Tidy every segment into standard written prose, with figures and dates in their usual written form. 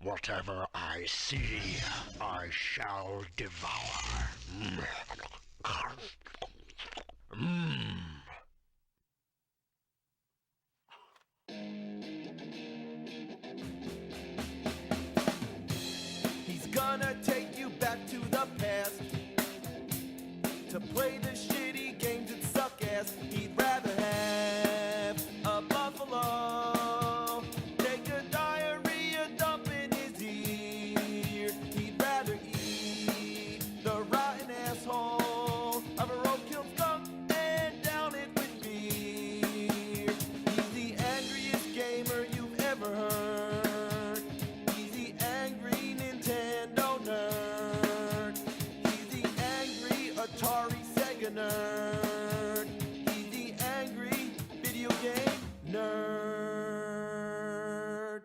Whatever I see, I shall devour. He's gonna take you back to the past to play the shitty games that suck ass. He'd rather have a buffalo take a diarrhea dump in his ear. He'd rather eat the rotten asshole of a roadkill skunk and down it with beer. He's the angriest gamer you've ever heard. He's the angry Nintendo nerd. He's the angry Atari Sega nerd. He's the angry video game nerd.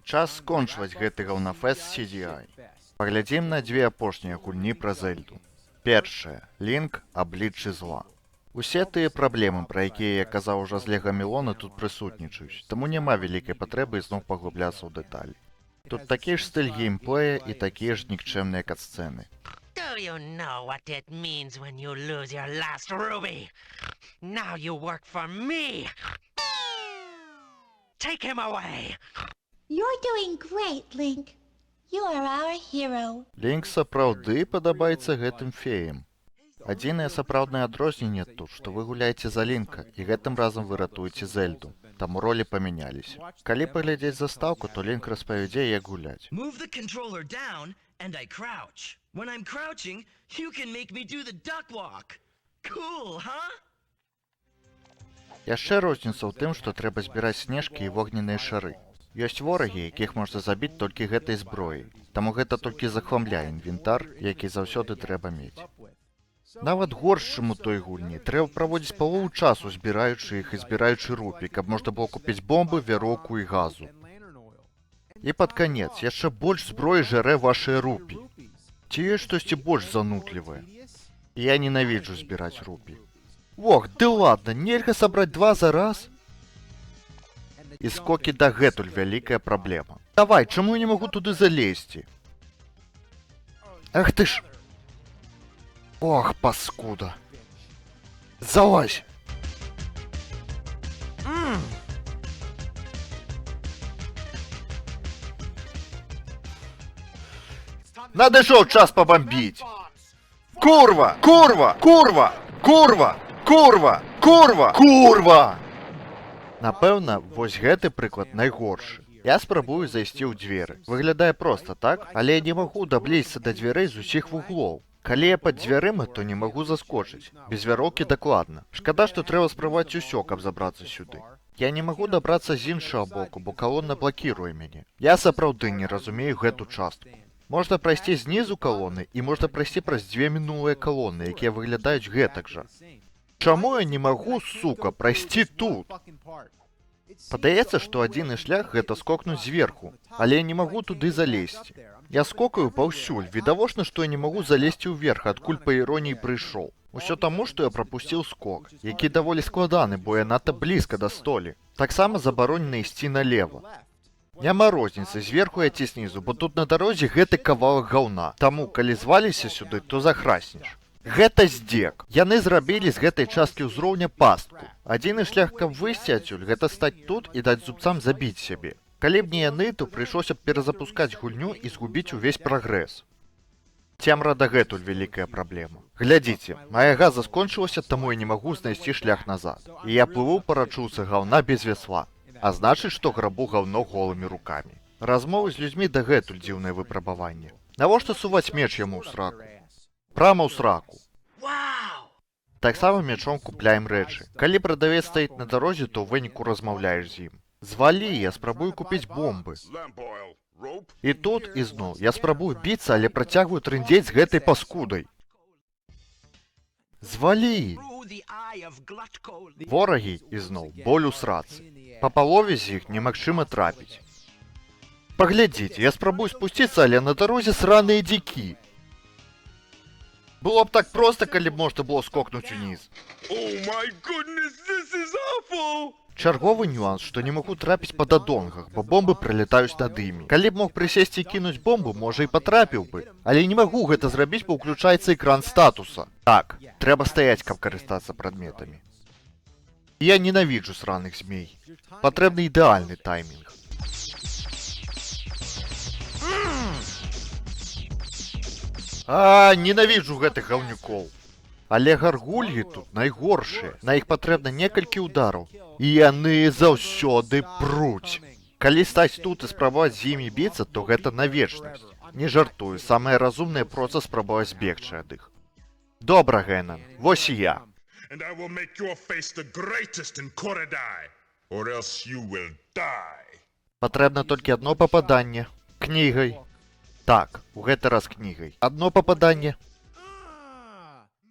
Час скончваць гэты гаўнафэст CDI. Паглядзім на дзве апошнія гульні пра Зельду. Першая. Лінк абліччы зла. Усе тыя праблемы, пра якія я казаў ужо з Лего Мелона, тут прысутнічаюць, таму няма вялікай патрэбы ізноў паглыбляцца ў дэталі. Тут такі ж стыль геймплея і такія ж нікчэмныя катсцэны. Do you know what it means when you lose your last ruby? Now you work for me! Take him away! You're doing great, Link. You are our hero. Лінк сапраўды падабаецца гэтым феям. Адзінае сапраўднае адрозненне тут, што вы гуляеце за Лінка, і гэтым разам вы ратуеце Зельду. Таму ролі памяняліся. Калі паглядзець застаўку, то Лінк распавядзе, як гуляць. Move the controller down and I crouch. When I'm crouching, you can make me do the duck walk. Cool, huh? Яшчэ розніца ў тым, што трэба збіраць снежкі і вогненныя шары. Ёсць ворагі, якіх можна забіць толькі гэтай зброяй. Таму гэта толькі захламляе інвентар, які заўсёды трэба мець. Нават горш, чым у той гульні, трэба праводзіць палову часу, збіраючы іх і збіраючы рупі, каб можна было купіць бомбы, вяроўку і газу. І пад канец, яшчэ больш зброі жэрэ вашыя рупі. Ці ёсць штосьці больш занутлівае? Я ненавіджу збіраць рупі. Ох, ды ладна, нельга сабраць два за раз? І скокі дагэтуль вялікая праблема. Давай, чаму я не магу туды залезці? Ах ты ж! Ох, паскуда! Залазь! Надышоў час пабамбіць! Курва! Курва! Курва! Курва! Курва! Курва! Курва! Напэўна, вось гэты прыклад найгоршы. Я спрабую зайсці ў дзверы. Выглядае проста, так? Але я не магу даблізіцца да дзвярэй з усіх вуглоў. Калі я пад дзвярыма, то не магу заскочыць. Без вяроўкі дакладна. Шкада, што трэба спрабаваць усё, каб забрацца сюды. Я не магу дабрацца з іншага боку, бо калона блакіруе мяне. Я сапраўды не разумею гэту частку. Можна прайсці знізу калоны і можна прайсці праз дзве мінулыя калоны, якія выглядаюць гэтак жа. Чаму я не магу, сука, прайсці тут? Падаецца, што адзіны шлях гэта скокнуць зверху, але я не магу туды залезці. Я скокаю паўсюль, відавочна, што я не магу залезці ўверх, адкуль па іроніі прыйшоў. Усё таму, што я прапусціў скок, які даволі складаны, бо я надта блізка да столі. Таксама забаронена ісці налева. Няма розніцы, зверху я ці знізу, бо тут на дарозе гэты кавалак гаўна. Таму, калі зваліся сюды, то захраснеш. Гэта здзек. Яны зрабілі з гэтай часткі ўзроўня пастку. Адзіны шлях, каб выйсці адсюль, гэта стаць тут і даць зубцам забіць сябе. Калі б не яны, то прыйшлося б перазапускаць гульню і згубіць увесь прагрэс. Цемра дагэтуль вялікая праблема. Глядзіце, мая газа скончылася, таму я не магу знайсці шлях назад. І я плыву па рачулцы гаўна без весла. А значыць, што грабу гаўно голымі рукамі. Размовы з людзьмі дагэтуль дзіўнае выпрабаванне. Навошта суваць меч яму ў сраку? Прама ў сраку. Таксама мячом купляем рэчы. Калі прадавец стаіць на дарозе, то ў выніку размаўляеш з ім. Звалі, я спрабую купіць бомбы. І тут, ізноў, я спрабую біцца, але працягваю трындзець з гэтай паскудай. Звалі! Ворагі, ізноў, боль у срацы. Па палове з іх немагчыма трапіць. Паглядзіце, я спрабую спусціцца, але на дарозе сраныя дзікі. Было б так проста, калі б можна было скокнуць уніз. Чарговы нюанс, што не магу трапіць па дадонгах, бо бомбы прылятаюць над імі. Калі б мог прысесці і кінуць бомбу, можа і патрапіў бы. Але не магу гэта зрабіць, бо ўключаецца экран статуса. Так, трэба стаяць, каб карыстацца прадметамі. Я ненавіджу сраных змей. Патрэбны ідэальны таймінг. Ненавіджу гэтых гаўнюкоў. Але гаргульі тут найгоршыя. На іх патрэбна некалькі удараў. І яны заўсёды пруць. Калі стаць тут і спрабаваць з імі біцца, то гэта на вечнасць. Не жартую, самае разумнае проста спрабаваць збегчы ад іх. Добра, Генан, вось і я. And I will make your face the greatest in Korodai, or else you will die. Патрэбна толькі адно пападанне. Кнігай. Так, у гэты раз кнігай. Адно пападанне.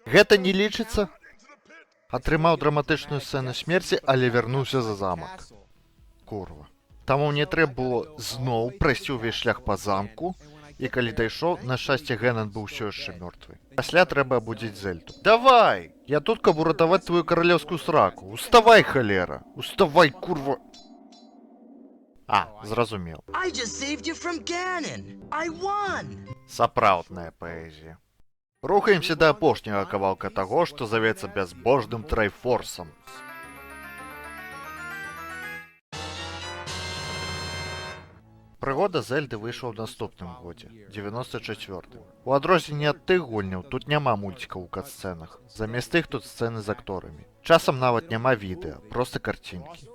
Гэта не лічыцца? Атрымаў драматычную сцэну смерці, але вярнуўся за замак. Курва. Таму мне трэба было зноў прайсці ўвесь шлях па замку, і калі дайшоў, на шчасце Генан быў усё яшчэ мёртвы. Пасля трэба абудзіць Зельду. Давай! Я тут, каб уратаваць твою каралеўскую сраку. Уставай, халера! Уставай, курва! Зразумеў. I just saved you from Ganon. I won. Сапраўдная паэзія. Рухаемся да апошняга кавалка таго, што завецца бязбожным трайфорсам. Прыгода Зельды выйшла ў наступным годзе, 94-м. У адрозненне ад тых гульняў, тут няма мульцікаў у кат-сцэнах. Замест іх тут сцэны з акторамі. Часам нават няма відэа, проста карцінкі.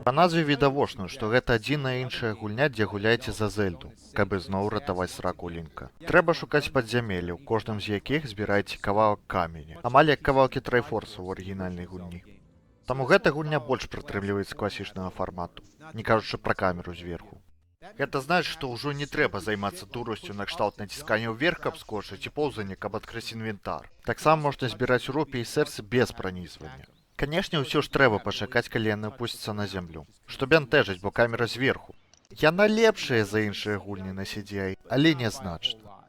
Па назве відавочна, што гэта адзіная іншая гульня, дзе гуляеце за Зельду, каб ізноў ратаваць сраку Лінка. Трэба шукаць падзямеллі, у кожным з якіх збіраеце кавалак каменя, амаль як кавалкі трайфорса ў арыгінальнай гульні. Таму гэта гульня больш прытрымліваецца класічнага фармату, не кажучы пра камеру зверху. Гэта значыць, што ўжо не трэба займацца дурасцю накшталт націскання ўверх, каб скочыць, і поўзання, каб адкрыць інвентар. Таксама можна збіраць рупіі і сэрцы без пранізвання. Канешне, ўсё ж трэба пачакаць, калі яны пусцяцца на зямлю. Што бянтэжыць, бо камера зверху. Яна лепшая за іншыя гульні на CDI, але нязначна.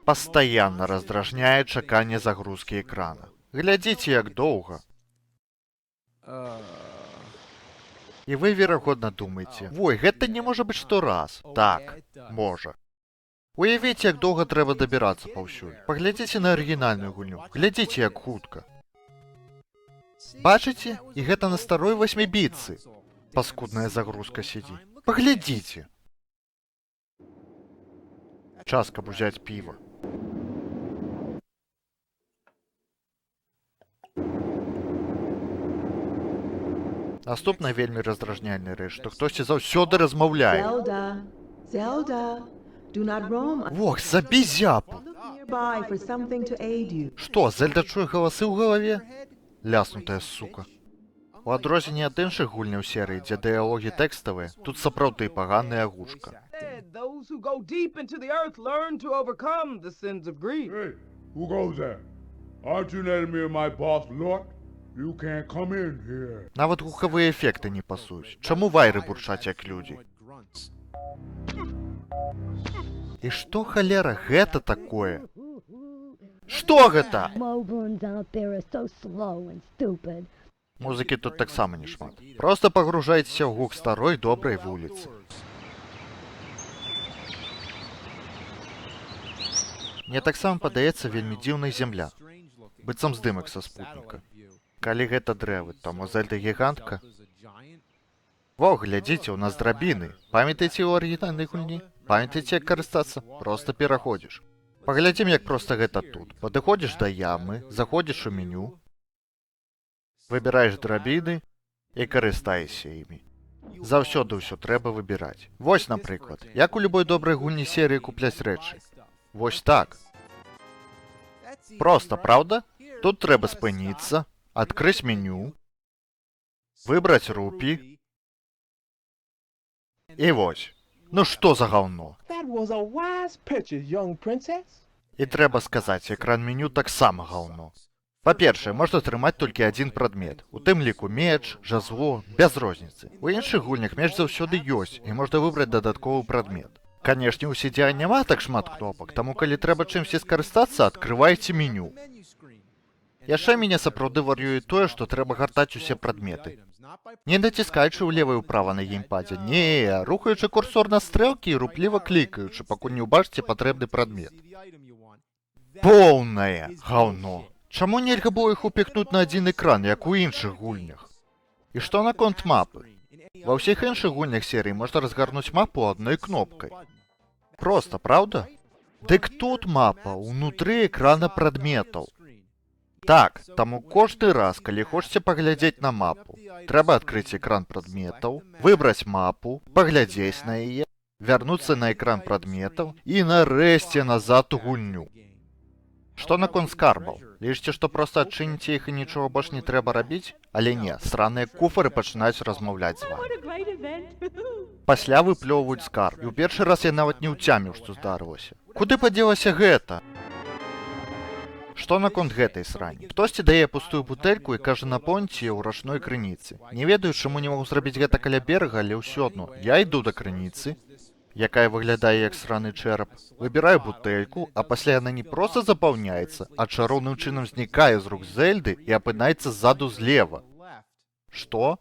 Пастаянна раздражняе чаканне загрузкі экрана. Глядзіце, як доўга. І вы, верагодна, думаеце, вой, гэта не можа быць што раз. Так, можа. Уявіце, як доўга трэба дабірацца паўсюль. Паглядзіце на арыгінальную гульню. Глядзіце, як хутка. Бачыце? І гэта на старой 8-бітцы. Паскудная загрузка сидзі. Паглядзіце. Час, каб узяць піва. Наступная вельмі раздражняльная рэч, што хтосьці заўсёды размаўляе. Вох, забі зяпу! Што, Зельда чуе галасы ў галаве? Ляснутая сука. У адрозненне ад іншых гульняў серыі, дзе дыялогі тэкставыя, тут сапраўды паганая агучка. Hey, who goes there? Aren't you letting me and my boss look? You can't come in here. Нават гукавыя эфекты не пасуюць. Чаму вайры бурчаць як людзі? І што, халера, гэта такое? Што гэта? Музыкі тут таксама не шмат. Проста пагружайцеся ў гук старой добрай вуліцы. Мне таксама падаецца вельмі дзіўнай зямля. Быццам здымак са спутніка. Калі гэта дрэвы, то мо Зельда гігантка? Во, глядзіце, у нас драбіны. Памятаеце ў арыгінальнай гульні? Памятаеце, як карыстацца? Проста пераходзіш. Паглядзім, як проста гэта тут. Падыходзіш да ямы, заходзіш у меню, выбіраеш драбіны і карыстаешся імі. Заўсёды ўсё трэба выбіраць. Вось, напрыклад, як у любой добрай гульні серыі купляць рэчы. Вось так. Проста, праўда? Тут трэба спыніцца, адкрыць меню, выбраць рупі. І вось. Ну што за гаўно? І трэба сказаць, экран меню таксама гаўно. Па-першае, можна трымаць толькі адзін прадмет. У тым ліку меч, жазло, без розніцы. У іншых гульнях меч заўсёды ёсць, і можна выбраць дадатковы прадмет. Канешне, у CDI няма так шмат кнопак, таму калі трэба чымсьці скарыстацца, адкрывайце меню. Яшчэ мяне сапраўды вар'юе тое, што трэба гартаць усе прадметы. Не націскаючы ўлева і ўправа на геймпадзе, не, рухаючы курсор на стрэлкі і рупліва клікаючы, пакуль не ўбачыце патрэбны прадмет. Поўнае гаўно. Чаму нельга было іх упіхнуць на адзін экран, як у іншых гульнях? І што наконт мапы? Ва ўсіх іншых гульнях серыі можна разгарнуць мапу адной кнопкай. Проста, праўда? Дык тут мапа ўнутры экрана прадметаў. Так, таму кожны раз, калі хочаце паглядзець на мапу, трэба адкрыць экран прадметаў, выбраць мапу, паглядзець на яе, вярнуцца на экран прадметаў і нарэшце назад у гульню. Што наконт скарбаў? Лічыце, што проста адчыніце іх і нічога больш не трэба рабіць? Але не, сраныя куфары пачынаюць размаўляць з вамі. Пасля выплёўваюць скарб, і ў першы раз я нават не ўцяміў, што здарылася. Куды падзелася гэта? Што наконт гэтай срані? Хтосьці дае пустую бутэльку і кажа напоўніць яе ў рачной крыніцы. Не ведаю, чаму не магу зрабіць гэта каля берага, але ўсё адно. Я іду да крыніцы, якая выглядае як сраны чэрап, выбіраю бутэльку, а пасля яна не проста запаўняецца, а чароўным чынам знікае з рук Зельды і апынаецца ззаду злева. Што?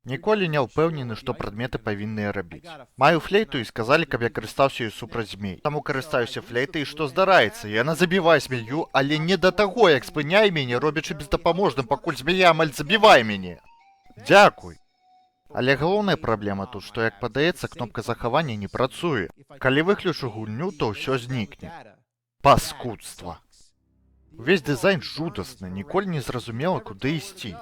Ніколі не ўпэўнены, што прадметы павінныя рабіць. Маю флейту і сказалі, каб я карыстаўся ёй супраць змей. Таму карыстаюся флейтай, і што здараецца? Яна забівае змею, але не да таго, як спыняе мяне, робячы бездапаможным, пакуль змея амаль забівае мяне. Дзякуй. Але галоўная праблема тут, што, як падаецца, кнопка захавання не працуе. Калі выключу гульню, то ўсё знікне. Паскудства. Увесь дызайн жудасны, ніколі не зразумела, куды ісці.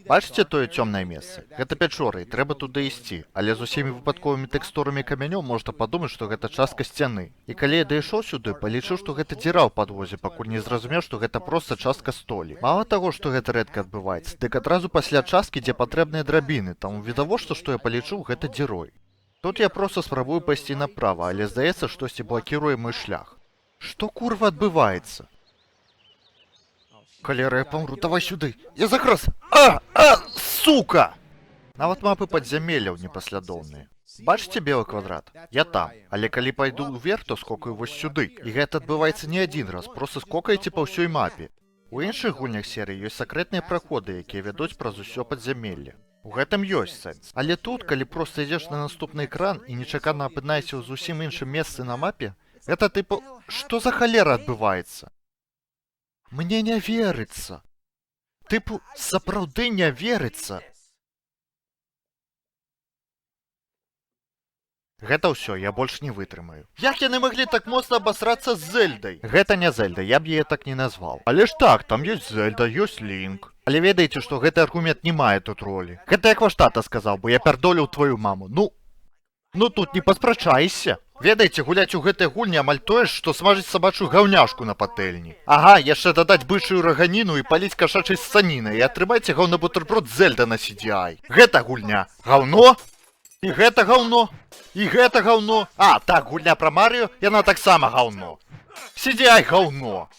Бачыце тое цёмнае месца? Гэта пячора, і трэба туды ісці, але з усімі выпадковымі тэкстурамі камянёў можна падумаць, што гэта частка сцяны. І калі я дайшоў сюды, палічыў, што гэта дзіра ў падвозе, пакуль не зразумеў, што гэта проста частка столі. Мала таго, што гэта рэдка адбываецца, дык адразу пасля часткі, дзе патрэбныя драбіны, таму відавочна, што я палічыў гэта дзірой. Тут я проста спрабую пайсці направа, але здаецца, штосьці блакіруе мой шлях. Што курва адбываецца? Халера, я памру, давай сюды. Я закрас. Сука! Нават мапы падзямелляў непаслядоўныя. Бачыце белы квадрат? Я там. Але калі пайду ўверх, то скокаю вось сюды. І гэта адбываецца не адзін раз, проста скокаеце па ўсёй мапе. У іншых гульнях серыі ёсць сакрэтныя праходы, якія вядуць праз усё падзямелле. У гэтым ёсць сэнс. Але тут, калі проста ідзеш на наступны экран і нечакана апынаешся ў зусім іншым месцы на мапе, гэта тыпу, што за халера адбываецца? Мне не верыцца. Тыпу, сапраўды не верыцца. Гэта ўсё, я больш не вытрымаю. Як яны маглі так моцна абасрацца з Зельдай? Гэта не Зельда, я б яе так не назваў. Але ж так, там ёсць Зельда, ёсць Лінк. Але ведаеце, што гэты аргумент не мае тут ролі. Гэта як ваш тата сказаў бы, я пярдоліў твою маму. Ну тут не паспрачайся. Ведаеце, гуляць у гэтай гульні амаль тое ж, што смажыць сабачую гаўняшку на патэльні. Ага, яшчэ дадаць бычую раганіну і паліць кашачай ссанінай і атрымайце гаўна-бутэрброд Зельда на CDI. Гэта гульня гаўно? І гэта гаўно? І гэта гаўно? А, так, гульня пра Марыё, яна таксама гаўно. CDI гаўно.